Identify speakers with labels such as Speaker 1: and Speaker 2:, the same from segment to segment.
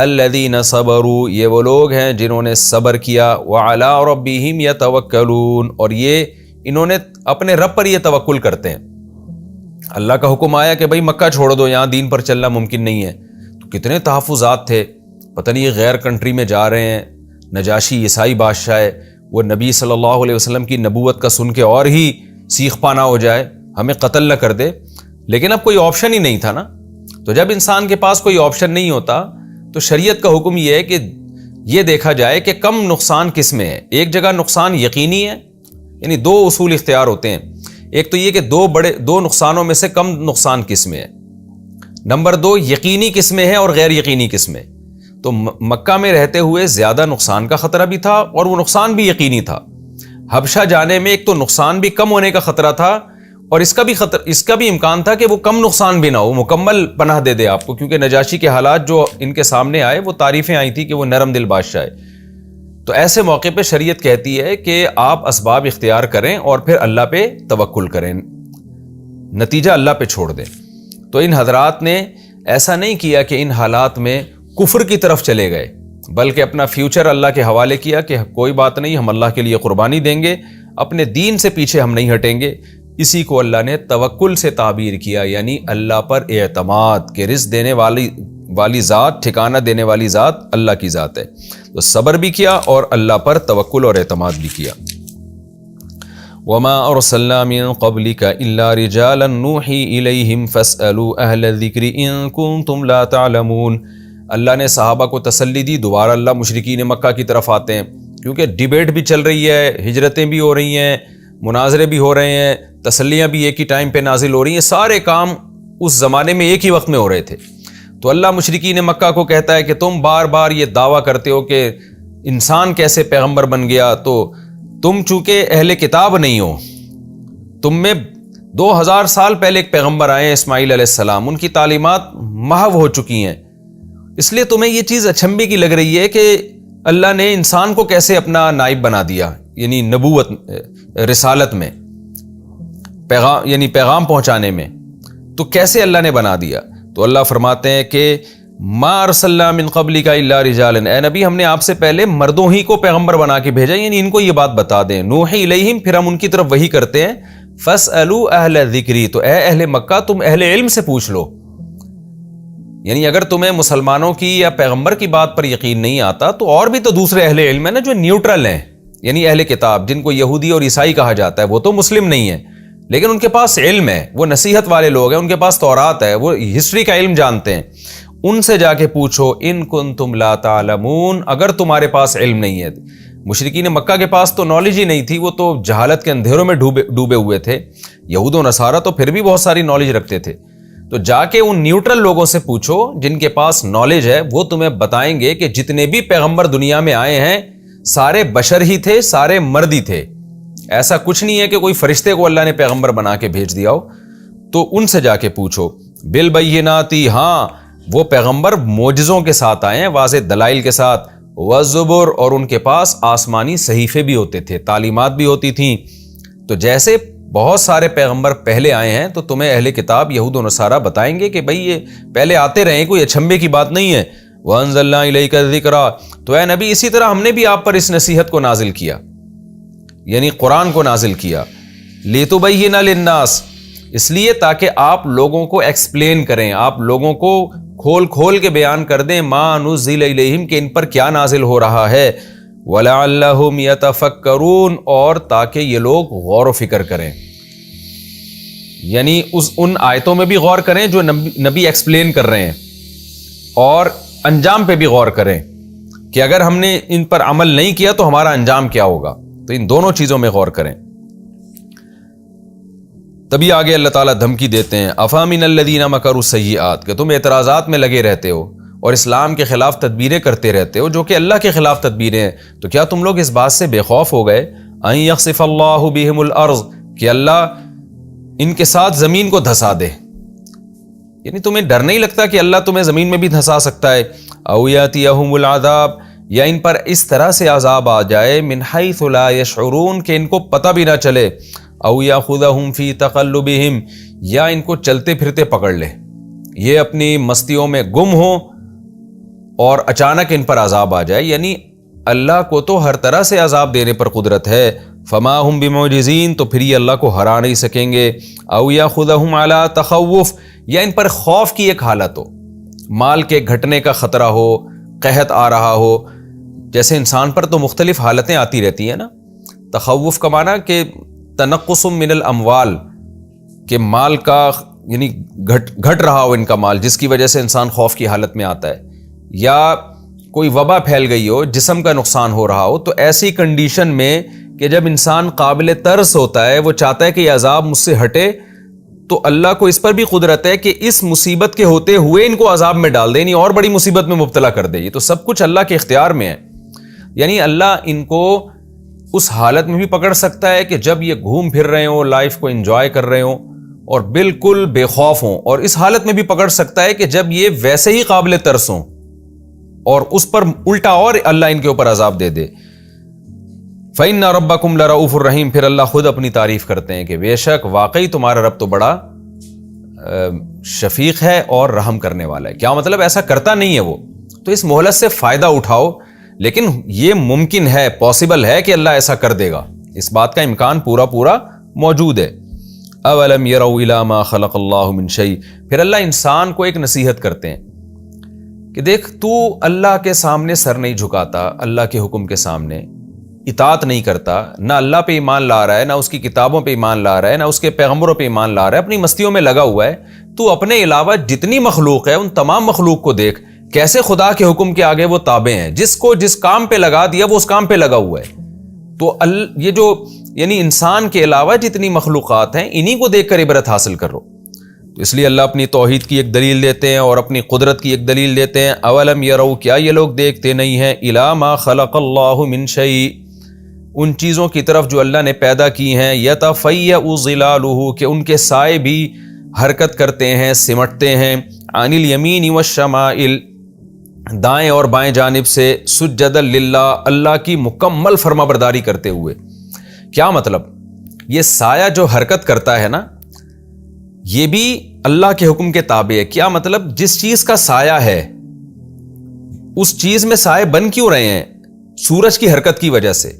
Speaker 1: الذین صبروا، یہ وہ لوگ ہیں جنہوں نے صبر کیا، وعلی ربہم یتوکلون، اور یہ انہوں نے اپنے رب پر یہ توکل کرتے ہیں۔ اللہ کا حکم آیا کہ بھئی مکہ چھوڑ دو، یہاں دین پر چلنا ممکن نہیں ہے، تو کتنے تحفظات تھے، پتہ نہیں یہ غیر کنٹری میں جا رہے ہیں، نجاشی عیسائی بادشاہ ہے، وہ نبی صلی اللہ علیہ وسلم کی نبوت کا سن کے اور ہی سیخ پانا ہو جائے، ہمیں قتل نہ کر دے، لیکن اب کوئی آپشن ہی نہیں تھا نا۔ تو جب انسان کے پاس کوئی آپشن نہیں ہوتا تو شریعت کا حکم یہ ہے کہ یہ دیکھا جائے کہ کم نقصان کس میں ہے۔ ایک جگہ نقصان یقینی ہے، یعنی دو اصول اختیار ہوتے ہیں، ایک تو یہ کہ دو نقصانوں میں سے کم نقصان کس میں ہے، نمبر دو یقینی کس میں ہے اور غیر یقینی کس میں۔ تو مکہ میں رہتے ہوئے زیادہ نقصان کا خطرہ بھی تھا اور وہ نقصان بھی یقینی تھا۔ حبشہ جانے میں ایک تو نقصان بھی کم ہونے کا خطرہ تھا اور اس کا بھی امکان تھا کہ وہ کم نقصان بھی نہ ہو، مکمل پناہ دے دے آپ کو، کیونکہ نجاشی کے حالات جو ان کے سامنے آئے وہ تعریفیں آئی تھی کہ وہ نرم دل بادشاہ ہے۔ تو ایسے موقع پہ شریعت کہتی ہے کہ آپ اسباب اختیار کریں اور پھر اللہ پہ توکل کریں، نتیجہ اللہ پہ چھوڑ دیں۔ تو ان حضرات نے ایسا نہیں کیا کہ ان حالات میں کفر کی طرف چلے گئے، بلکہ اپنا فیوچر اللہ کے حوالے کیا کہ کوئی بات نہیں، ہم اللہ کے لیے قربانی دیں گے، اپنے دین سے پیچھے ہم نہیں ہٹیں گے۔ اسی کو اللہ نے توکل سے تعبیر کیا، یعنی اللہ پر اعتماد، کہ رزق دینے والی ذات، ٹھکانہ دینے والی ذات اللہ کی ذات ہے۔ تو صبر بھی کیا اور اللہ پر توکل اور اعتماد بھی کیا۔ وما ارسلنا من قبلك الا رجالا نوحی الیہم فاسألوا اہل الذکر ان کنتم لا تعلمون۔ اللہ نے صحابہ کو تسلی دی، دوبارہ اللہ مشرکین مکہ کی طرف آتے ہیں، کیونکہ ڈیبیٹ بھی چل رہی ہے، ہجرتیں بھی ہو رہی ہیں، مناظرے بھی ہو رہے ہیں، تسلیاں بھی ایک ہی ٹائم پہ نازل ہو رہی ہیں، سارے کام اس زمانے میں ایک ہی وقت میں ہو رہے تھے۔ تو اللہ مشرکین مکہ کو کہتا ہے کہ تم بار بار یہ دعویٰ کرتے ہو کہ انسان کیسے پیغمبر بن گیا، تو تم چونکہ اہل کتاب نہیں ہو، تم میں 2000 سال پہلے ایک پیغمبر آئے ہیں اسماعیل علیہ السلام، ان کی تعلیمات محو ہو چکی ہیں، اس لیے تمہیں یہ چیز اچنبھے کی لگ رہی ہے کہ اللہ نے انسان کو کیسے اپنا نائب بنا دیا، یعنی نبوت، رسالت میں، پیغام پہنچانے میں، تو کیسے اللہ نے بنا دیا۔ تو اللہ فرماتے ہیں کہ ما ارسلنا من قبلک الا رجالا، اے نبی ہم نے آپ سے پہلے مردوں ہی کو پیغمبر بنا کے بھیجا، یعنی ان کو یہ بات بتا دیں، نوحی الیہم، پھر ہم ان کی طرف وحی کرتے ہیں، فاسألوا اہل الذکر، تو اے اہل مکہ تم اہل علم سے پوچھ لو، یعنی اگر تمہیں مسلمانوں کی یا پیغمبر کی بات پر یقین نہیں آتا تو اور بھی تو دوسرے اہل علم ہیں نا جو نیوٹرل ہیں، یعنی اہل کتاب جن کو یہودی اور عیسائی کہا جاتا ہے، وہ تو مسلم نہیں ہیں لیکن ان کے پاس علم ہے، وہ نصیحت والے لوگ ہیں، ان کے پاس تورات ہے، وہ ہسٹری کا علم جانتے ہیں، ان سے جا کے پوچھو ان کنتم لا تعلمون، اگر تمہارے پاس علم نہیں ہے۔ مشرکین مکہ کے پاس تو نالج ہی نہیں تھی، وہ تو جہالت کے اندھیروں میں ڈوبے ہوئے تھے، یہود و نصارہ تو پھر بھی بہت ساری نالج رکھتے تھے۔ تو جا کے ان نیوٹرل لوگوں سے پوچھو جن کے پاس نالج ہے، وہ تمہیں بتائیں گے کہ جتنے بھی پیغمبر دنیا میں آئے ہیں سارے بشر ہی تھے، سارے مرد ہی تھے، ایسا کچھ نہیں ہے کہ کوئی فرشتے کو اللہ نے پیغمبر بنا کے بھیج دیا ہو۔ تو ان سے جا کے پوچھو، بالبینات، ہاں وہ پیغمبر معجزوں کے ساتھ آئے ہیں، واضح دلائل کے ساتھ، والزبر، اور ان کے پاس آسمانی صحیفے بھی ہوتے تھے، تعلیمات بھی ہوتی تھیں۔ تو جیسے بہت سارے پیغمبر پہلے آئے ہیں تو تمہیں اہل کتاب یہود و نصارہ بتائیں گے کہ بھئی یہ پہلے آتے رہے، کوئی اچنبھے کی بات نہیں ہے۔ وَأَنزَلْنَا إِلَيْكَ الذِّكْرَ، تو اے نبی اسی طرح ہم نے بھی آپ پر اس نصیحت کو نازل کیا، یعنی قرآن کو نازل کیا، لِتُبَيِّنَ لِلنَّاسِ، اس لیے تاکہ آپ لوگوں کو ایکسپلین کریں، آپ لوگوں کو کھول کے بیان کر دیں، مَا نُزِّلَ إِلَيْهِمْ، کہ ان پر کیا نازل ہو رہا ہے، وَلَعَلَّهُمْ يَتَفَكَّرُونَ، اور تاکہ یہ لوگ غور و فکر کریں، یعنی ان آیتوں میں بھی غور کریں جو نبی ایکسپلین کر رہے ہیں، اور انجام پہ بھی غور کریں کہ اگر ہم نے ان پر عمل نہیں کیا تو ہمارا انجام کیا ہوگا، تو ان دونوں چیزوں میں غور کریں۔ تبھی آگے اللہ تعالیٰ دھمکی دیتے ہیں، افامن الذین مکروا السیئات، کہ تم اعتراضات میں لگے رہتے ہو اور اسلام کے خلاف تدبیریں کرتے رہتے ہو جو کہ اللہ کے خلاف تدبیریں ہیں، تو کیا تم لوگ اس بات سے بے خوف ہو گئے ان یخسف اللہ بہم الارض، کہ اللہ ان کے ساتھ زمین کو دھسا دے، یعنی تمہیں ڈر نہیں لگتا کہ اللہ تمہیں زمین میں بھی دھسا سکتا ہے، او یاتیہم العذاب، یا ان پر اس طرح سے عذاب آ جائے، من حیث لا یشعرون، کہ ان کو پتہ بھی نہ چلے، او یاخذہم فی تقلبہم، یا ان کو چلتے پھرتے پکڑ لے، یہ اپنی مستیوں میں گم ہوں اور اچانک ان پر عذاب آ جائے، یعنی اللہ کو تو ہر طرح سے عذاب دینے پر قدرت ہے، فما ہم بمعجزین، تو پھر یہ اللہ کو ہرا نہیں سکیں گے، او یاخذہم علی تخوف، یا ان پر خوف کی ایک حالت ہو، مال کے گھٹنے کا خطرہ ہو، قحط آ رہا ہو، جیسے انسان پر تو مختلف حالتیں آتی رہتی ہیں نا۔ تخوف کا معنی کہ تنقص من الاموال، کہ مال کا یعنی گھٹ رہا ہو ان کا مال، جس کی وجہ سے انسان خوف کی حالت میں آتا ہے، یا کوئی وبا پھیل گئی ہو، جسم کا نقصان ہو رہا ہو، تو ایسی کنڈیشن میں کہ جب انسان قابل ترس ہوتا ہے، وہ چاہتا ہے کہ یہ عذاب مجھ سے ہٹے، تو اللہ کو اس پر بھی قدرت ہے کہ اس مصیبت کے ہوتے ہوئے ان کو عذاب میں ڈال دے، یعنی اور بڑی مصیبت میں مبتلا کر دے۔ یہ تو سب کچھ اللہ کے اختیار میں ہے، یعنی اللہ ان کو اس حالت میں بھی پکڑ سکتا ہے کہ جب یہ گھوم پھر رہے ہوں، لائف کو انجوائے کر رہے ہوں اور بالکل بے خوف ہوں، اور اس حالت میں بھی پکڑ سکتا ہے کہ جب یہ ویسے ہی قابل ترس ہوں اور اس پر الٹا اور اللہ ان کے اوپر عذاب دے دے۔ فَإِنَّ رَبَّكُمْ لَرَؤُوفٌ الرَّحِيمٌ، پھر اللہ خود اپنی تعریف کرتے ہیں کہ بے شک واقعی تمہارا رب تو بڑا شفیق ہے اور رحم کرنے والا ہے۔ کیا مطلب؟ ایسا کرتا نہیں ہے وہ، تو اس مہلت سے فائدہ اٹھاؤ، لیکن یہ ممکن ہے، پاسبل ہے کہ اللہ ایسا کر دے گا، اس بات کا امکان پورا موجود ہے۔ اولم یروا الی ما خلق اللہ من شیء، پھر اللہ انسان کو ایک نصیحت کرتے ہیں کہ دیکھ، تو اللہ کے سامنے سر نہیں جھکاتا، اللہ کے حکم کے سامنے اطاعت نہیں کرتا، نہ اللہ پہ ایمان لا رہا ہے، نہ اس کی کتابوں پہ ایمان لا رہا ہے، نہ اس کے پیغمبروں پہ ایمان لا رہا ہے، اپنی مستیوں میں لگا ہوا ہے، تو اپنے علاوہ جتنی مخلوق ہے ان تمام مخلوق کو دیکھ کیسے خدا کے حکم کے آگے وہ تابع ہیں، جس کو جس کام پہ لگا دیا وہ اس کام پہ لگا ہوا ہے۔ تو یہ جو یعنی انسان کے علاوہ جتنی مخلوقات ہیں، انہی کو دیکھ کر عبرت حاصل کرو۔ تو اس لیے اللہ اپنی توحید کی ایک دلیل دیتے ہیں اور اپنی قدرت کی ایک دلیل دیتے ہیں۔ اولم یروا، کیا یہ لوگ دیکھتے نہیں ہیں، الی ما خلق اللہ من شیء، ان چیزوں کی طرف جو اللہ نے پیدا کی ہیں، یتفیأ ظلالہ، کہ ان کے سائے بھی حرکت کرتے ہیں، سمٹتے ہیں، عن الیمین والشمائل، دائیں اور بائیں جانب سے، سجدا للہ، اللہ کی مکمل فرما برداری کرتے ہوئے۔ کیا مطلب؟ یہ سایہ جو حرکت کرتا ہے نا، یہ بھی اللہ کے حکم کے تابع ہے۔ کیا مطلب؟ جس چیز کا سایہ ہے اس چیز میں سائے بن کیوں رہے ہیں؟ سورج کی حرکت کی وجہ سے،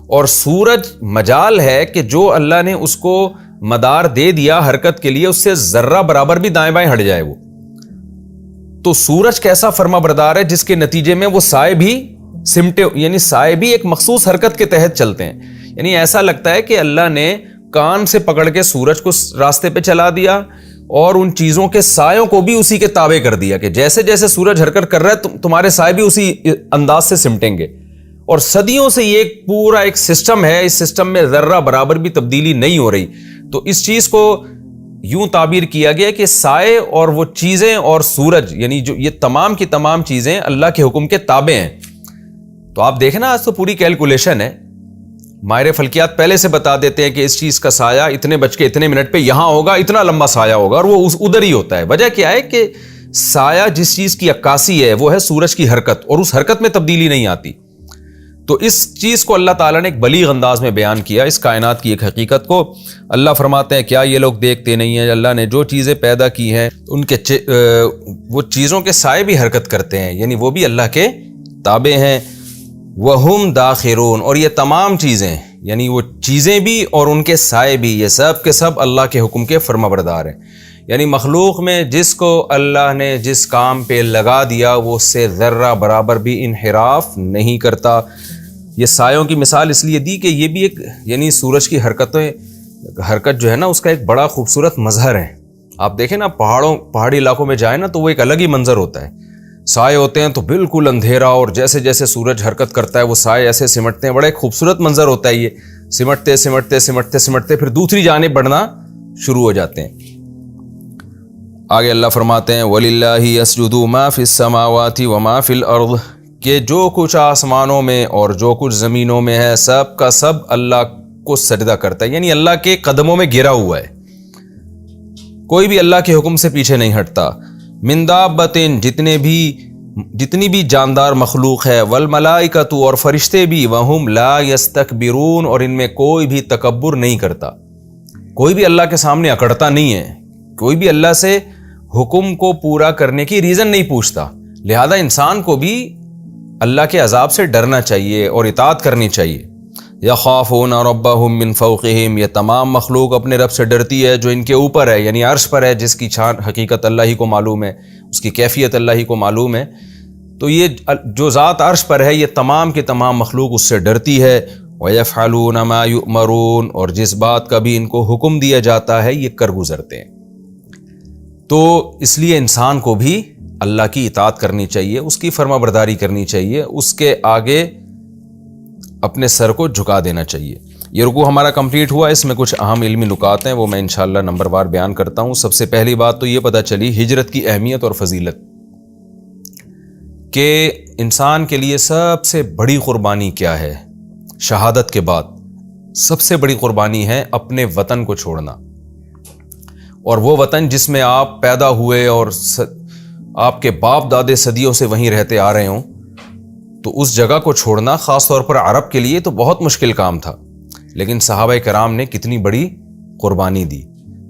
Speaker 1: اور سورج مجال ہے کہ جو اللہ نے اس کو مدار دے دیا حرکت کے لیے، اس سے ذرہ برابر بھی دائیں بائیں ہٹ جائے وہ، تو سورج کیسا فرما بردار ہے جس کے نتیجے میں وہ سائے بھی سمٹے، یعنی سائے بھی ایک مخصوص حرکت کے تحت چلتے ہیں۔ یعنی ایسا لگتا ہے کہ اللہ نے کان سے پکڑ کے سورج کو راستے پہ چلا دیا اور ان چیزوں کے سایوں کو بھی اسی کے تابع کر دیا کہ جیسے جیسے سورج حرکت کر رہا ہے تمہارے سائے بھی اسی انداز سے سمٹیں گے۔ اور صدیوں سے یہ پورا ایک سسٹم ہے، اس سسٹم میں ذرہ برابر بھی تبدیلی نہیں ہو رہی۔ تو اس چیز کو یوں تعبیر کیا گیا کہ سائے اور وہ چیزیں اور سورج، یعنی جو یہ تمام کی تمام چیزیں اللہ کے حکم کے تابع ہیں۔ تو آپ دیکھیں نا، آج تو پوری کیلکولیشن ہے، ماہر فلکیات پہلے سے بتا دیتے ہیں کہ اس چیز کا سایہ اتنے بج کے اتنے منٹ پہ یہاں ہوگا، اتنا لمبا سایہ ہوگا، اور وہ ادھر ہی ہوتا ہے۔ وجہ کیا ہے کہ سایہ جس چیز کی عکاسی ہے وہ ہے سورج کی حرکت، اور اس حرکت میں تبدیلی نہیں آتی۔ تو اس چیز کو اللہ تعالیٰ نے ایک بلیغ انداز میں بیان کیا، اس کائنات کی ایک حقیقت کو۔ اللہ فرماتے ہیں کیا یہ لوگ دیکھتے نہیں ہیں، اللہ نے جو چیزیں پیدا کی ہیں ان کے وہ چیزوں کے سائے بھی حرکت کرتے ہیں، یعنی وہ بھی اللہ کے تابع ہیں۔ وَهُمْ دَاخِرُونَ، اور یہ تمام چیزیں، یعنی وہ چیزیں بھی اور ان کے سائے بھی، یہ سب کے سب اللہ کے حکم کے فرما بردار ہیں۔ یعنی مخلوق میں جس کو اللہ نے جس کام پہ لگا دیا وہ اس سے ذرہ برابر بھی انحراف نہیں کرتا۔ یہ سایوں کی مثال اس لیے دی کہ یہ بھی ایک یعنی سورج کی حرکت جو ہے نا، اس کا ایک بڑا خوبصورت مظہر ہے۔ آپ دیکھیں نا، پہاڑی علاقوں میں جائیں نا تو وہ ایک الگ ہی منظر ہوتا ہے، سائے ہوتے ہیں تو بالکل اندھیرا، اور جیسے جیسے سورج حرکت کرتا ہے وہ سائے ایسے سمٹتے ہیں، بڑا ایک خوبصورت منظر ہوتا ہے یہ، سمٹتے سمٹتے سمٹتے سمٹتے پھر دوسری جانب بڑھنا شروع ہو جاتے ہیں۔ آگے اللہ فرماتے ہیں وَلِلَّهِ يَسْجُدُ مَا فِي السَّمَاوَاتِ وَمَا فِي الْأَرْضِ، کہ جو کچھ آسمانوں میں اور جو کچھ زمینوں میں ہے سب کا سب اللہ کو سجدہ کرتا ہے، یعنی اللہ کے قدموں میں گرا ہوا ہے، کوئی بھی اللہ کے حکم سے پیچھے نہیں ہٹتا۔ من دابۃ، جتنی بھی جاندار مخلوق ہے، والملائکۃ، اور فرشتے بھی، وہم لا یستکبرون، اور ان میں کوئی بھی تکبر نہیں کرتا، کوئی بھی اللہ کے سامنے اکڑتا نہیں ہے، کوئی بھی اللہ سے حکم کو پورا کرنے کی ریزن نہیں پوچھتا۔ لہذا انسان کو بھی اللہ کے عذاب سے ڈرنا چاہیے اور اطاعت کرنی چاہیے. یخافون ربہم من فوقہم، یہ تمام مخلوق اپنے رب سے ڈرتی ہے جو ان کے اوپر ہے، یعنی عرش پر ہے، جس کی حقیقت اللہ ہی کو معلوم ہے، اس کی کیفیت اللہ ہی کو معلوم ہے. تو یہ جو ذات عرش پر ہے، یہ تمام کے تمام مخلوق اس سے ڈرتی ہے. وَيَفْعَلُونَ مَا يُؤْمَرُونَ، اور جس بات کا بھی ان کو حکم دیا جاتا ہے یہ کر گزرتے ہیں. تو اس لیے انسان کو بھی اللہ کی اطاعت کرنی چاہیے، اس کی فرما برداری کرنی چاہیے، اس کے آگے اپنے سر کو جھکا دینا چاہیے. یہ رکوع ہمارا کمپلیٹ ہوا. اس میں کچھ اہم علمی نکات ہیں، وہ میں انشاءاللہ نمبر وار بیان کرتا ہوں. سب سے پہلی بات تو یہ پتہ چلی ہجرت کی اہمیت اور فضیلت، کہ انسان کے لیے سب سے بڑی قربانی کیا ہے. شہادت کے بعد سب سے بڑی قربانی ہے اپنے وطن کو چھوڑنا، اور وہ وطن جس میں آپ پیدا ہوئے اور آپ کے باپ دادے صدیوں سے وہیں رہتے آ رہے ہوں، تو اس جگہ کو چھوڑنا خاص طور پر عرب کے لیے تو بہت مشکل کام تھا، لیکن صحابہ کرام نے کتنی بڑی قربانی دی.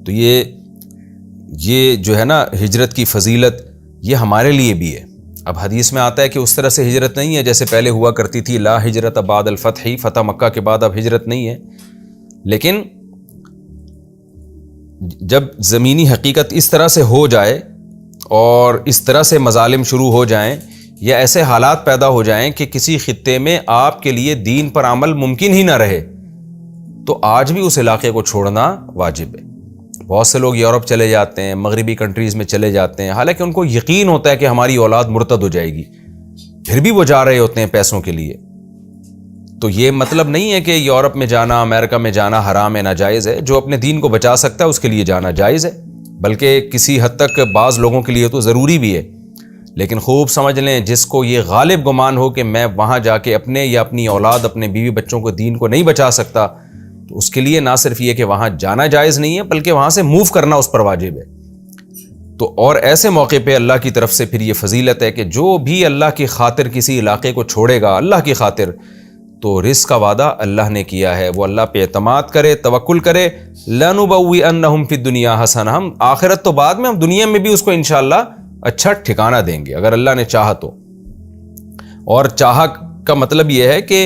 Speaker 1: تو یہ جو ہے نا ہجرت کی فضیلت، یہ ہمارے لیے بھی ہے. اب حدیث میں آتا ہے کہ اس طرح سے ہجرت نہیں ہے جیسے پہلے ہوا کرتی تھی، لا ہجرت بعد الفتح، فتح مکہ کے بعد اب ہجرت نہیں ہے. لیکن جب زمینی حقیقت اس طرح سے ہو جائے اور اس طرح سے مظالم شروع ہو جائیں یا ایسے حالات پیدا ہو جائیں کہ کسی خطے میں آپ کے لیے دین پر عمل ممکن ہی نہ رہے، تو آج بھی اس علاقے کو چھوڑنا واجب ہے. بہت سے لوگ یورپ چلے جاتے ہیں، مغربی کنٹریز میں چلے جاتے ہیں، حالانکہ ان کو یقین ہوتا ہے کہ ہماری اولاد مرتد ہو جائے گی، پھر بھی وہ جا رہے ہوتے ہیں پیسوں کے لیے. تو یہ مطلب نہیں ہے کہ یورپ میں جانا، امریکہ میں جانا حرام ہے، ناجائز ہے. جو اپنے دین کو بچا سکتا ہے اس کے لیے جانا جائز ہے، بلکہ کسی حد تک بعض لوگوں کے لیے تو ضروری بھی ہے. لیکن خوب سمجھ لیں، جس کو یہ غالب گمان ہو کہ میں وہاں جا کے اپنے یا اپنی اولاد، اپنے بیوی بچوں کو دین کو نہیں بچا سکتا، تو اس کے لیے نہ صرف یہ کہ وہاں جانا جائز نہیں ہے، بلکہ وہاں سے موو کرنا اس پر واجب ہے. تو اور ایسے موقع پہ اللہ کی طرف سے پھر یہ فضیلت ہے کہ جو بھی اللہ کی خاطر کسی علاقے کو چھوڑے گا، اللہ کی خاطر، تو رزق کا وعدہ اللہ نے کیا ہے. وہ اللہ پہ اعتماد کرے، توکل کرے. لَنُبَوِّئَنَّهُمْ فِي الدُّنْيَا حَسَنَةً، ہم آخرت تو بعد میں، ہم دنیا میں بھی اس کو انشاءاللہ اچھا ٹھکانہ دیں گے اگر اللہ نے چاہا تو. اور چاہا کا مطلب یہ ہے کہ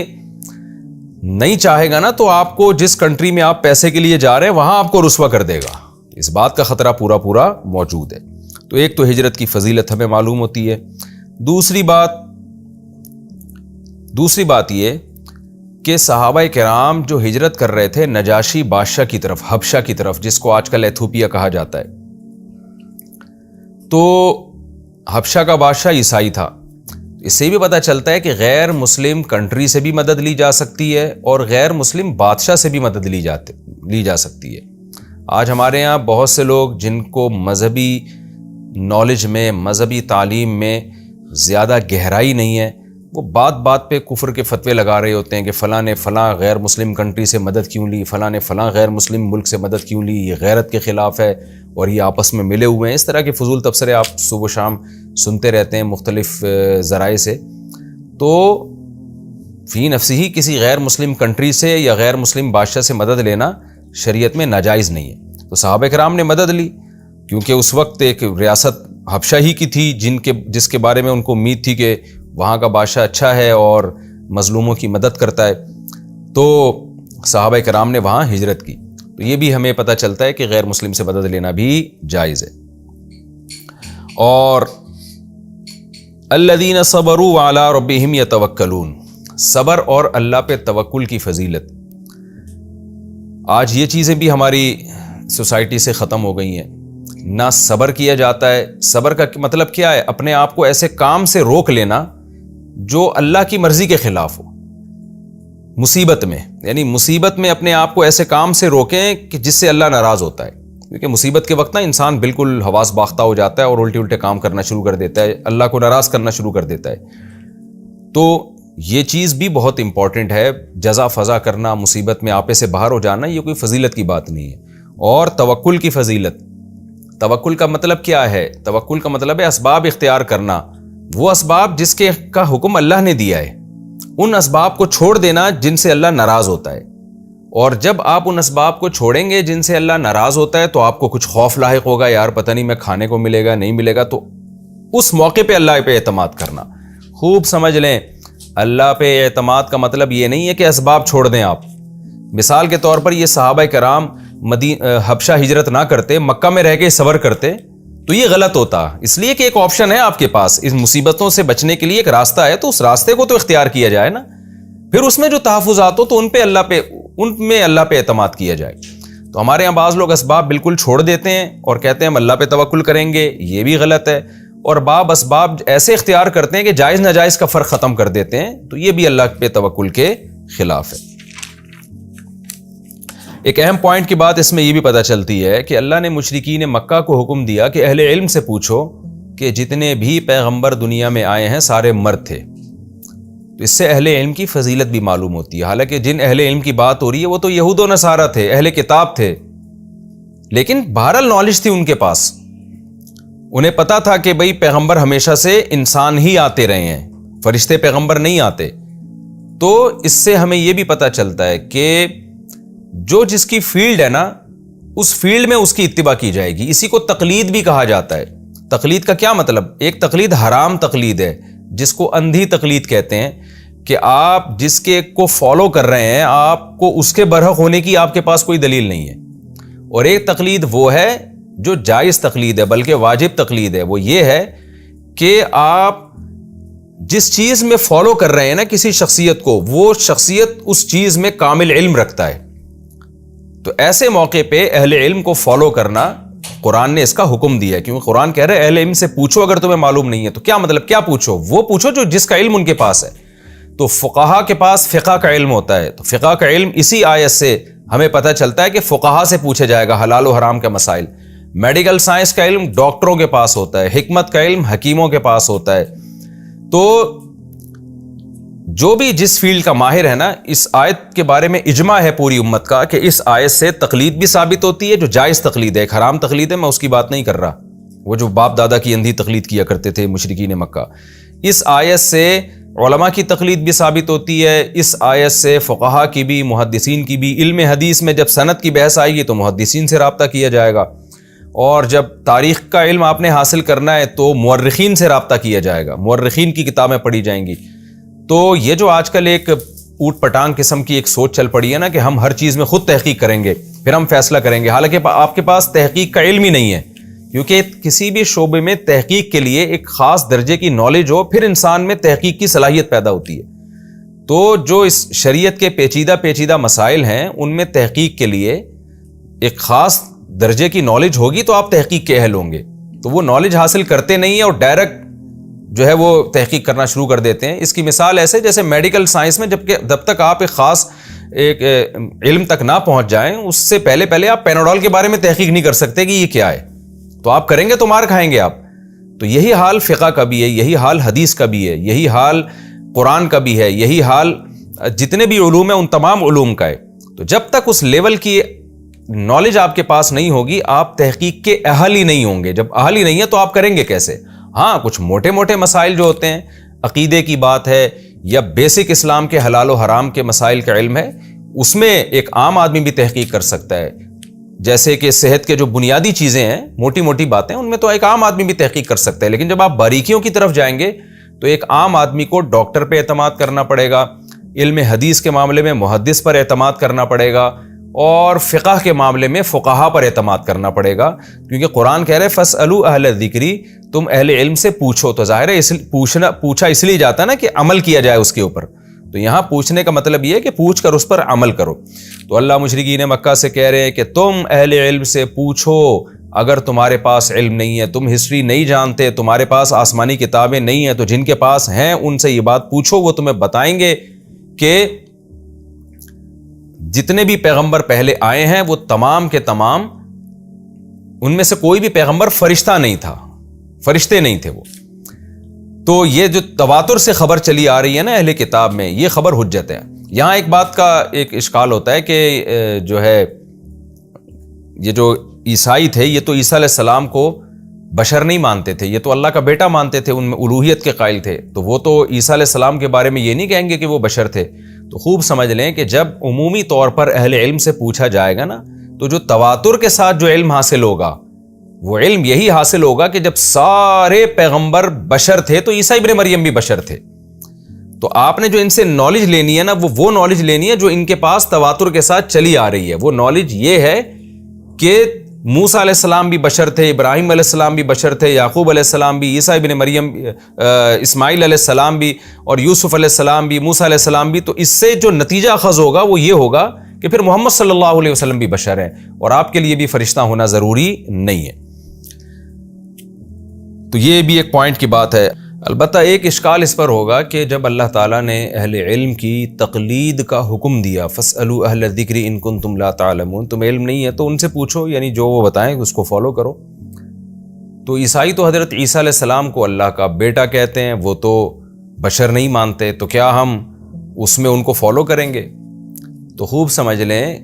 Speaker 1: نہیں چاہے گا نا تو آپ کو جس کنٹری میں آپ پیسے کے لیے جا رہے ہیں وہاں آپ کو رسوا کر دے گا. اس بات کا خطرہ پورا موجود ہے. تو ایک تو ہجرت کی فضیلت ہمیں معلوم ہوتی ہے. دوسری بات یہ کہ صحابہ کرام جو ہجرت کر رہے تھے نجاشی بادشاہ کی طرف، حبشہ کی طرف، جس کو آج کل ایتھوپیا کہا جاتا ہے، تو حبشہ کا بادشاہ عیسائی تھا. اس سے بھی پتہ چلتا ہے کہ غیر مسلم کنٹری سے بھی مدد لی جا سکتی ہے اور غیر مسلم بادشاہ سے بھی مدد لی جا سکتی ہے. آج ہمارے ہاں بہت سے لوگ جن کو مذہبی نالج میں، مذہبی تعلیم میں زیادہ گہرائی نہیں ہے، وہ بات پہ کفر کے فتوے لگا رہے ہوتے ہیں کہ فلاں نے فلاں غیر مسلم کنٹری سے مدد کیوں لی، فلاں نے فلاں غیر مسلم ملک سے مدد کیوں لی، یہ غیرت کے خلاف ہے اور یہ آپس میں ملے ہوئے ہیں. اس طرح کے فضول تبصرے آپ صبح و شام سنتے رہتے ہیں مختلف ذرائع سے. تو فی نفسی ہی کسی غیر مسلم کنٹری سے یا غیر مسلم بادشاہ سے مدد لینا شریعت میں ناجائز نہیں ہے. تو صحابہ کرام نے مدد لی کیونکہ اس وقت ایک ریاست حبشہ ہی کی تھی جس کے بارے میں ان کو امید تھی کہ وہاں کا بادشاہ اچھا ہے اور مظلوموں کی مدد کرتا ہے. تو صحابہ کرام نے وہاں ہجرت کی. تو یہ بھی ہمیں پتہ چلتا ہے کہ غیر مسلم سے مدد لینا بھی جائز ہے. اور الذین صبروا علی ربہم یتوکلون، صبر اور اللہ پہ توکل کی فضیلت. آج یہ چیزیں بھی ہماری سوسائٹی سے ختم ہو گئی ہیں. نہ صبر کیا جاتا ہے. صبر کا مطلب کیا ہے؟ اپنے آپ کو ایسے کام سے روک لینا جو اللہ کی مرضی کے خلاف ہو. مصیبت میں، یعنی مصیبت میں اپنے آپ کو ایسے کام سے روکیں کہ جس سے اللہ ناراض ہوتا ہے. کیونکہ مصیبت کے وقت نا انسان بالکل حواس باختہ ہو جاتا ہے اور الٹے کام کرنا شروع کر دیتا ہے، اللہ کو ناراض کرنا شروع کر دیتا ہے. تو یہ چیز بھی بہت امپورٹنٹ ہے. جزا فضا کرنا، مصیبت میں آپے سے باہر ہو جانا، یہ کوئی فضیلت کی بات نہیں ہے. اور توکل کی فضیلت. توکل کا مطلب کیا ہے؟ توکل کا مطلب ہے اسباب اختیار کرنا. وہ اسباب جس کے کا حکم اللہ نے دیا ہے، ان اسباب کو چھوڑ دینا جن سے اللہ ناراض ہوتا ہے. اور جب آپ ان اسباب کو چھوڑیں گے جن سے اللہ ناراض ہوتا ہے تو آپ کو کچھ خوف لاحق ہوگا، یار پتہ نہیں میں کھانے کو ملے گا نہیں ملے گا. تو اس موقع پہ اللہ پہ اعتماد کرنا. خوب سمجھ لیں, اللہ پہ اعتماد کا مطلب یہ نہیں ہے کہ اسباب چھوڑ دیں آپ. مثال کے طور پر یہ صحابہ کرام حبشہ ہجرت نہ کرتے, مکہ میں رہ کے صبر کرتے تو یہ غلط ہوتا. اس لیے کہ ایک آپشن ہے آپ کے پاس, اس مصیبتوں سے بچنے کے لیے ایک راستہ ہے, تو اس راستے کو تو اختیار کیا جائے نا. پھر اس میں جو تحفظات ہو تو ان میں اللہ پہ اعتماد کیا جائے. تو ہمارے یہاں بعض لوگ اسباب بالکل چھوڑ دیتے ہیں اور کہتے ہیں ہم اللہ پہ توکل کریں گے, یہ بھی غلط ہے. اور بعض اسباب ایسے اختیار کرتے ہیں کہ جائز ناجائز کا فرق ختم کر دیتے ہیں, تو یہ بھی اللہ پہ توکل کے خلاف ہے. ایک اہم پوائنٹ کی بات اس میں یہ بھی پتہ چلتی ہے کہ اللہ نے مشرکین مکہ کو حکم دیا کہ اہل علم سے پوچھو کہ جتنے بھی پیغمبر دنیا میں آئے ہیں سارے مرد تھے. تو اس سے اہل علم کی فضیلت بھی معلوم ہوتی ہے. حالانکہ جن اہل علم کی بات ہو رہی ہے وہ تو یہود و نصارہ تھے, اہل کتاب تھے, لیکن بہرحال نالج تھی ان کے پاس. انہیں پتا تھا کہ بھئی پیغمبر ہمیشہ سے انسان ہی آتے رہے ہیں, فرشتے پیغمبر نہیں آتے. تو اس سے ہمیں یہ بھی پتا چلتا ہے کہ جو جس کی فیلڈ ہے نا, اس فیلڈ میں اس کی اتباع کی جائے گی. اسی کو تقلید بھی کہا جاتا ہے. تقلید کا کیا مطلب؟ ایک تقلید حرام تقلید ہے جس کو اندھی تقلید کہتے ہیں, کہ آپ جس کے کو فالو کر رہے ہیں آپ کو اس کے برحق ہونے کی آپ کے پاس کوئی دلیل نہیں ہے. اور ایک تقلید وہ ہے جو جائز تقلید ہے, بلکہ واجب تقلید ہے. وہ یہ ہے کہ آپ جس چیز میں فالو کر رہے ہیں نا کسی شخصیت کو, وہ شخصیت اس چیز میں کامل علم رکھتا ہے. تو ایسے موقع پہ اہل علم کو فالو کرنا قرآن نے اس کا حکم دیا ہے, کیونکہ قرآن کہہ رہے ہے اہل علم سے پوچھو اگر تمہیں معلوم نہیں ہے. تو کیا مطلب, کیا پوچھو؟ وہ پوچھو جو جس کا علم ان کے پاس ہے. تو فقہا کے پاس فقہ کا علم ہوتا ہے, تو فقہ کا علم اسی آیت سے ہمیں پتہ چلتا ہے کہ فقہا سے پوچھا جائے گا حلال و حرام کے مسائل. میڈیکل سائنس کا علم ڈاکٹروں کے پاس ہوتا ہے, حکمت کا علم حکیموں کے پاس ہوتا ہے. تو جو بھی جس فیلڈ کا ماہر ہے نا, اس آیت کے بارے میں اجماع ہے پوری امت کا کہ اس آیت سے تقلید بھی ثابت ہوتی ہے, جو جائز تقلید ہے. ایک حرام تقلید ہے, میں اس کی بات نہیں کر رہا, وہ جو باپ دادا کی اندھی تقلید کیا کرتے تھے مشرکین مکہ. اس آیت سے علماء کی تقلید بھی ثابت ہوتی ہے. اس آیت سے فقہا کی بھی, محدثین کی بھی. علم حدیث میں جب سند کی بحث آئے گی تو محدثین سے رابطہ کیا جائے گا, اور جب تاریخ کا علم آپ نے حاصل کرنا ہے تو مورخین سے رابطہ کیا جائے گا, مورخین کی کتابیں پڑھی جائیں گی. تو یہ جو آج کل ایک اوٹ پٹانگ قسم کی ایک سوچ چل پڑی ہے نا کہ ہم ہر چیز میں خود تحقیق کریں گے پھر ہم فیصلہ کریں گے, حالانکہ آپ کے پاس تحقیق کا علم ہی نہیں ہے. کیونکہ کسی بھی شعبے میں تحقیق کے لیے ایک خاص درجے کی نالج ہو, پھر انسان میں تحقیق کی صلاحیت پیدا ہوتی ہے. تو جو اس شریعت کے پیچیدہ مسائل ہیں ان میں تحقیق کے لیے ایک خاص درجے کی نالج ہوگی تو آپ تحقیق کے اہل ہوں گے. تو وہ نالج حاصل کرتے نہیں ہیں اور ڈائریکٹ جو ہے وہ تحقیق کرنا شروع کر دیتے ہیں. اس کی مثال ایسے جیسے میڈیکل سائنس میں جب تک آپ ایک خاص ایک علم تک نہ پہنچ جائیں, اس سے پہلے آپ پیناڈول کے بارے میں تحقیق نہیں کر سکتے کہ یہ کیا ہے. تو آپ کریں گے تو مار کھائیں گے آپ. تو یہی حال فقہ کا بھی ہے, یہی حال حدیث کا بھی ہے, یہی حال قرآن کا بھی ہے, یہی حال جتنے بھی علوم ہیں ان تمام علوم کا ہے. تو جب تک اس لیول کی نالج آپ کے پاس نہیں ہوگی آپ تحقیق کے اہل ہی نہیں ہوں گے. جب اہل ہی نہیں ہے تو آپ کریں گے کیسے؟ ہاں, کچھ موٹے مسائل جو ہوتے ہیں, عقیدے کی بات ہے یا بیسک اسلام کے حلال و حرام کے مسائل کا علم ہے, اس میں ایک عام آدمی بھی تحقیق کر سکتا ہے. جیسے کہ صحت کے جو بنیادی چیزیں ہیں, موٹی باتیں, ان میں تو ایک عام آدمی بھی تحقیق کر سکتا ہے. لیکن جب آپ باریکیوں کی طرف جائیں گے تو ایک عام آدمی کو ڈاکٹر پہ اعتماد کرنا پڑے گا, علم حدیث کے معاملے میں محدث پر اعتماد کرنا پڑے گا, اور فقہ کے معاملے میں فقہا پر اعتماد کرنا پڑے گا. کیونکہ قرآن کہہ رہے فاسألوا اہل الذکر, تم اہل علم سے پوچھو. تو ظاہر ہے پوچھا اس لیے جاتا ہے نا کہ عمل کیا جائے اس کے اوپر. تو یہاں پوچھنے کا مطلب یہ ہے کہ پوچھ کر اس پر عمل کرو. تو اللہ مشرکین مکہ سے کہہ رہے ہیں کہ تم اہل علم سے پوچھو اگر تمہارے پاس علم نہیں ہے, تم ہسٹری نہیں جانتے, تمہارے پاس آسمانی کتابیں نہیں ہیں, تو جن کے پاس ہیں ان سے یہ بات پوچھو, وہ تمہیں بتائیں گے کہ جتنے بھی پیغمبر پہلے آئے ہیں وہ تمام کے تمام, ان میں سے کوئی بھی پیغمبر فرشتہ نہیں تھا, فرشتے نہیں تھے وہ. تو یہ جو تواتر سے خبر چلی آ رہی ہے نا اہل کتاب میں, یہ خبر حجت ہے. یہاں ایک بات کا ایک اشکال ہوتا ہے کہ جو ہے یہ جو عیسائی تھے یہ تو عیسیٰ علیہ السلام کو بشر نہیں مانتے تھے, یہ تو اللہ کا بیٹا مانتے تھے, ان میں الوہیت کے قائل تھے. تو وہ تو عیسیٰ علیہ السلام کے بارے میں یہ نہیں کہیں گے کہ وہ بشر تھے. تو خوب سمجھ لیں کہ جب عمومی طور پر اہل علم سے پوچھا جائے گا نا, تو جو تواتر کے ساتھ جو علم حاصل ہوگا وہ علم یہی حاصل ہوگا کہ جب سارے پیغمبر بشر تھے تو عیسیٰ ابن مریم بھی بشر تھے. تو آپ نے جو ان سے نالج لینی ہے نا, وہ نالج لینی ہے جو ان کے پاس تواتر کے ساتھ چلی آ رہی ہے. وہ نالج یہ ہے کہ موسیٰ علیہ السلام بھی بشر تھے, ابراہیم علیہ السلام بھی بشر تھے, یعقوب علیہ السلام بھی, عیسیٰ ابن مریم, اسماعیل علیہ السلام بھی, اور یوسف علیہ السلام بھی, موسیٰ علیہ السلام بھی. تو اس سے جو نتیجہ اخذ ہوگا وہ یہ ہوگا کہ پھر محمد صلی اللہ علیہ وسلم بھی بشر ہیں, اور آپ کے لیے بھی فرشتہ ہونا ضروری نہیں ہے. تو یہ بھی ایک پوائنٹ کی بات ہے. البتہ ایک اشکال اس پر ہوگا کہ جب اللہ تعالیٰ نے اہل علم کی تقلید کا حکم دیا, فاسألوا اہل الذکر ان کنتم لا تعلمون, تمہیں علم نہیں ہے تو ان سے پوچھو, یعنی جو وہ بتائیں اس کو فالو کرو. تو عیسائی تو حضرت عیسیٰ علیہ السلام کو اللہ کا بیٹا کہتے ہیں, وہ تو بشر نہیں مانتے, تو کیا ہم اس میں ان کو فالو کریں گے؟ تو خوب سمجھ لیں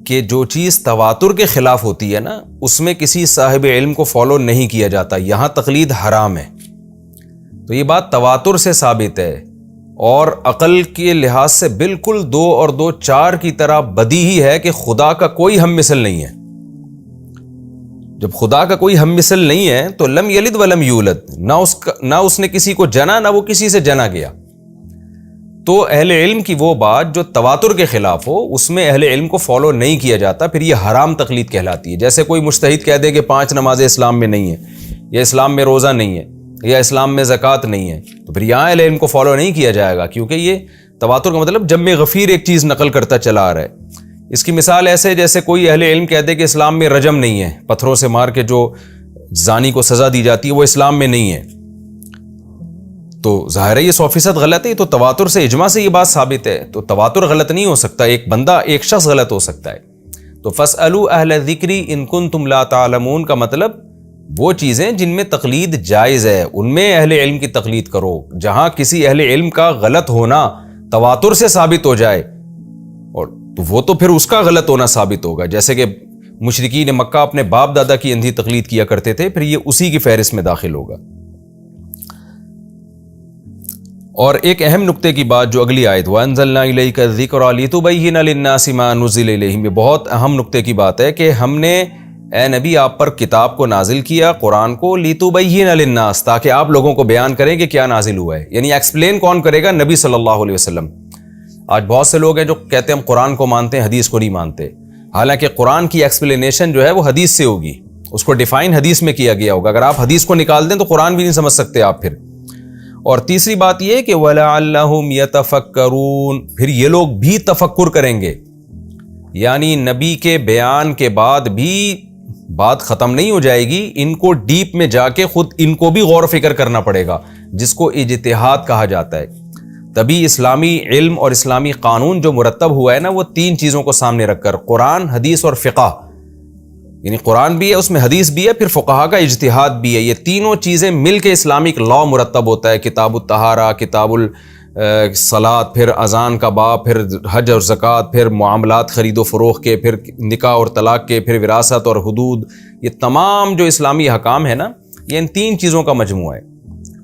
Speaker 1: کہ جو چیز تواتر کے خلاف ہوتی ہے نا, اس میں کسی صاحب علم کو فالو نہیں کیا جاتا. یہاں تقلید حرام ہے. تو یہ بات تواتر سے ثابت ہے, اور عقل کے لحاظ سے بالکل 2 اور 2 4 کی طرح بدیہی ہے کہ خدا کا کوئی ہم مثل نہیں ہے. جب خدا کا کوئی ہم مثل نہیں ہے تو لم یلد ولم یولد, نہ اس نے کسی کو جنا, نہ وہ کسی سے جنا گیا. تو اہل علم کی وہ بات جو تواتر کے خلاف ہو, اس میں اہل علم کو فالو نہیں کیا جاتا, پھر یہ حرام تقلید کہلاتی ہے. جیسے کوئی مجتہد کہہ دے کہ 5 نمازیں اسلام میں نہیں ہیں, یا اسلام میں روزہ نہیں ہے, یا اسلام میں زکوٰۃ نہیں ہے, تو پھر یہاں اہل علم کو فالو نہیں کیا جائے گا, کیونکہ یہ تواتر کا مطلب جمع غفیر ایک چیز نقل کرتا چلا آ رہا ہے. اس کی مثال ایسے جیسے کوئی اہل علم کہہ دے کہ اسلام میں رجم نہیں ہے, پتھروں سے مار کے جو زانی کو سزا دی جاتی ہے وہ اسلام میں نہیں ہے. تو ظاہر ہے یہ 100% غلط ہے. تو تواتر سے, اجماع سے یہ بات ثابت ہے. تو تواتر غلط نہیں ہو سکتا, ایک بندہ, ایک شخص غلط ہو سکتا ہے. تو فاسألوا اہل الذکر ان کنتم لا تعلمون کا مطلب وہ چیزیں جن میں تقلید جائز ہے ان میں اہل علم کی تقلید کرو. جہاں کسی اہل علم کا غلط ہونا تواتر سے ثابت ہو جائے, اور تو وہ تو پھر اس کا غلط ہونا ثابت ہوگا. جیسے کہ مشرکین مکہ اپنے باپ دادا کی اندھی تقلید کیا کرتے تھے, پھر یہ اسی کی فہرست میں داخل ہوگا. اور ایک اہم نقطے کی بات جو اگلی آیت وَأَنزَلْنَا إِلَيْكَ الذِّكْرَ لِتُبَيِّنَ لِلنَّاسِ مَا نُزِّلَ إِلَيْهِمْ, یہ بہت اہم نقطے کی بات ہے کہ ہم نے اے نبی آپ پر کتاب کو نازل کیا, قرآن کو, لِتُبَيِّنَ لِلنَّاسِ, تاکہ آپ لوگوں کو بیان کریں کہ کیا نازل ہوا ہے. یعنی ایکسپلین کون کرے گا؟ نبی صلی اللہ علیہ وسلم. آج بہت سے لوگ ہیں جو کہتے ہیں ہم قرآن کو مانتے ہیں, حدیث کو نہیں مانتے. حالانکہ قرآن کی ایکسپلینیشن جو ہے وہ حدیث سے ہوگی, اس کو ڈیفائن حدیث میں کیا گیا ہوگا. اگر آپ حدیث کو نکال دیں تو قرآن بھی نہیں سمجھ سکتے آپ پھر. اور تیسری بات یہ کہ وَلَعَلَّهُمْ يَتَفَكَّرُونَ, پھر یہ لوگ بھی تفکر کریں گے. یعنی نبی کے بیان کے بعد بھی بات ختم نہیں ہو جائے گی, ان کو ڈیپ میں جا کے خود ان کو بھی غور و فکر کرنا پڑے گا, جس کو اجتہاد کہا جاتا ہے. تبھی اسلامی علم اور اسلامی قانون جو مرتب ہوا ہے نا, وہ 3 چیزوں کو سامنے رکھ کر, قرآن, حدیث اور فقہ, یعنی قرآن بھی ہے, اس میں حدیث بھی ہے, پھر فقہا کا اجتہاد بھی ہے. یہ تینوں چیزیں مل کے اسلامک لا مرتب ہوتا ہے. کتاب الطہارہ, کتاب الصلاۃ, پھر اذان کا باب, پھر حج اور زکوٰۃ, پھر معاملات خرید و فروخت کے, پھر نکاح اور طلاق کے, پھر وراثت اور حدود. یہ تمام جو اسلامی احکام ہے نا, یہ ان 3 چیزوں کا مجموعہ ہے,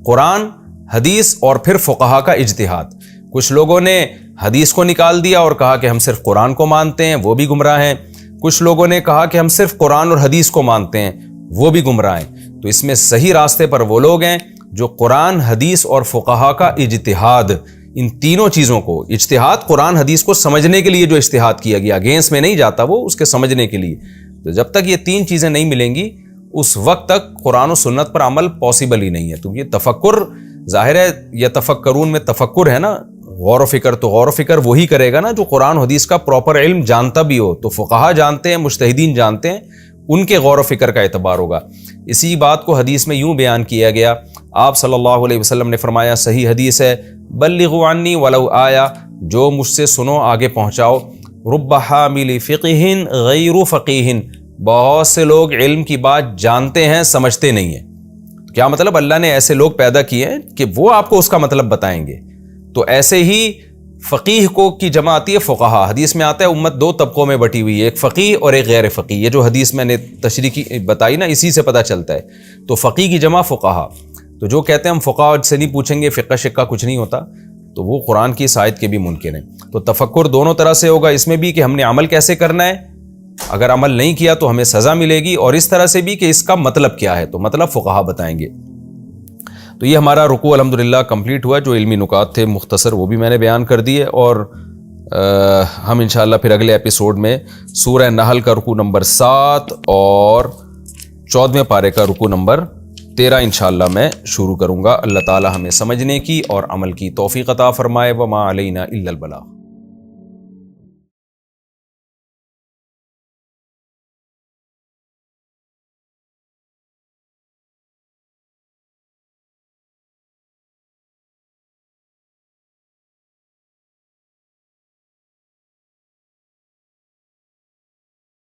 Speaker 1: قرآن, حدیث اور پھر فقہا کا اجتہاد. کچھ لوگوں نے حدیث کو نکال دیا اور کہا کہ ہم صرف قرآن کو مانتے ہیں, وہ بھی گمراہ ہیں. کچھ لوگوں نے کہا کہ ہم صرف قرآن اور حدیث کو مانتے ہیں, وہ بھی گمراہ ہیں. تو اس میں صحیح راستے پر وہ لوگ ہیں جو قرآن, حدیث اور فقہا کا اجتہاد, ان تینوں چیزوں کو, اجتہاد قرآن حدیث کو سمجھنے کے لیے جو اجتہاد کیا گیا, اگینسٹ میں نہیں جاتا وہ, اس کے سمجھنے کے لیے. تو جب تک یہ 3 چیزیں نہیں ملیں گی اس وقت تک قرآن و سنت پر عمل پاسبل ہی نہیں ہے. تو یہ تفکر, ظاہر ہے یتفکرون میں تفکر ہے نا, غور و فکر, تو غور و فکر وہی کرے گا نا جو قرآن حدیث کا پراپر علم جانتا بھی ہو. تو فقہا جانتے ہیں, مجتہدین جانتے ہیں, ان کے غور و فکر کا اعتبار ہوگا. اسی بات کو حدیث میں یوں بیان کیا گیا, آپ صلی اللہ علیہ وسلم نے فرمایا, صحیح حدیث ہے, بلغوا عنی ولو آیا, جو مجھ سے سنو آگے پہنچاؤ. رب حامل فقہ غیر فقیہ, بہت سے لوگ علم کی بات جانتے ہیں, سمجھتے نہیں ہیں. کیا مطلب؟ اللہ نے ایسے لوگ پیدا کیے ہیں کہ وہ آپ کو اس کا مطلب بتائیں گے. تو ایسے ہی فقیہ کو کی جمع آتی ہے فقہا. حدیث میں آتا ہے امت 2 طبقوں میں بٹی ہوئی ہے, ایک فقیہ اور ایک غیر فقیہ. یہ جو حدیث میں نے تشریح بتائی نا, اسی سے پتہ چلتا ہے. تو فقیہ کی جمع فقہا. تو جو کہتے ہیں ہم فقہا سے نہیں پوچھیں گے, فقہ شقہ کچھ نہیں ہوتا, تو وہ قرآن کی اس آیت کے بھی منکر ہیں. تو تفکر دونوں طرح سے ہوگا, اس میں بھی کہ ہم نے عمل کیسے کرنا ہے, اگر عمل نہیں کیا تو ہمیں سزا ملے گی، اور اس طرح سے بھی کہ اس کا مطلب کیا ہے، تو مطلب فقہا بتائیں گے۔ تو یہ ہمارا رکوع الحمدللہ کمپلیٹ ہوا، جو علمی نکات تھے مختصر وہ بھی میں نے بیان کر دیے، اور ہم انشاءاللہ پھر اگلے ایپیسوڈ میں سورہ نحل کا رکوع نمبر 7 اور 14ویں پارے کا رکوع نمبر 13 انشاءاللہ میں شروع کروں گا۔ اللہ تعالی ہمیں سمجھنے کی اور عمل کی توفیق عطا فرمائے۔ وما علینا الا البلاغ۔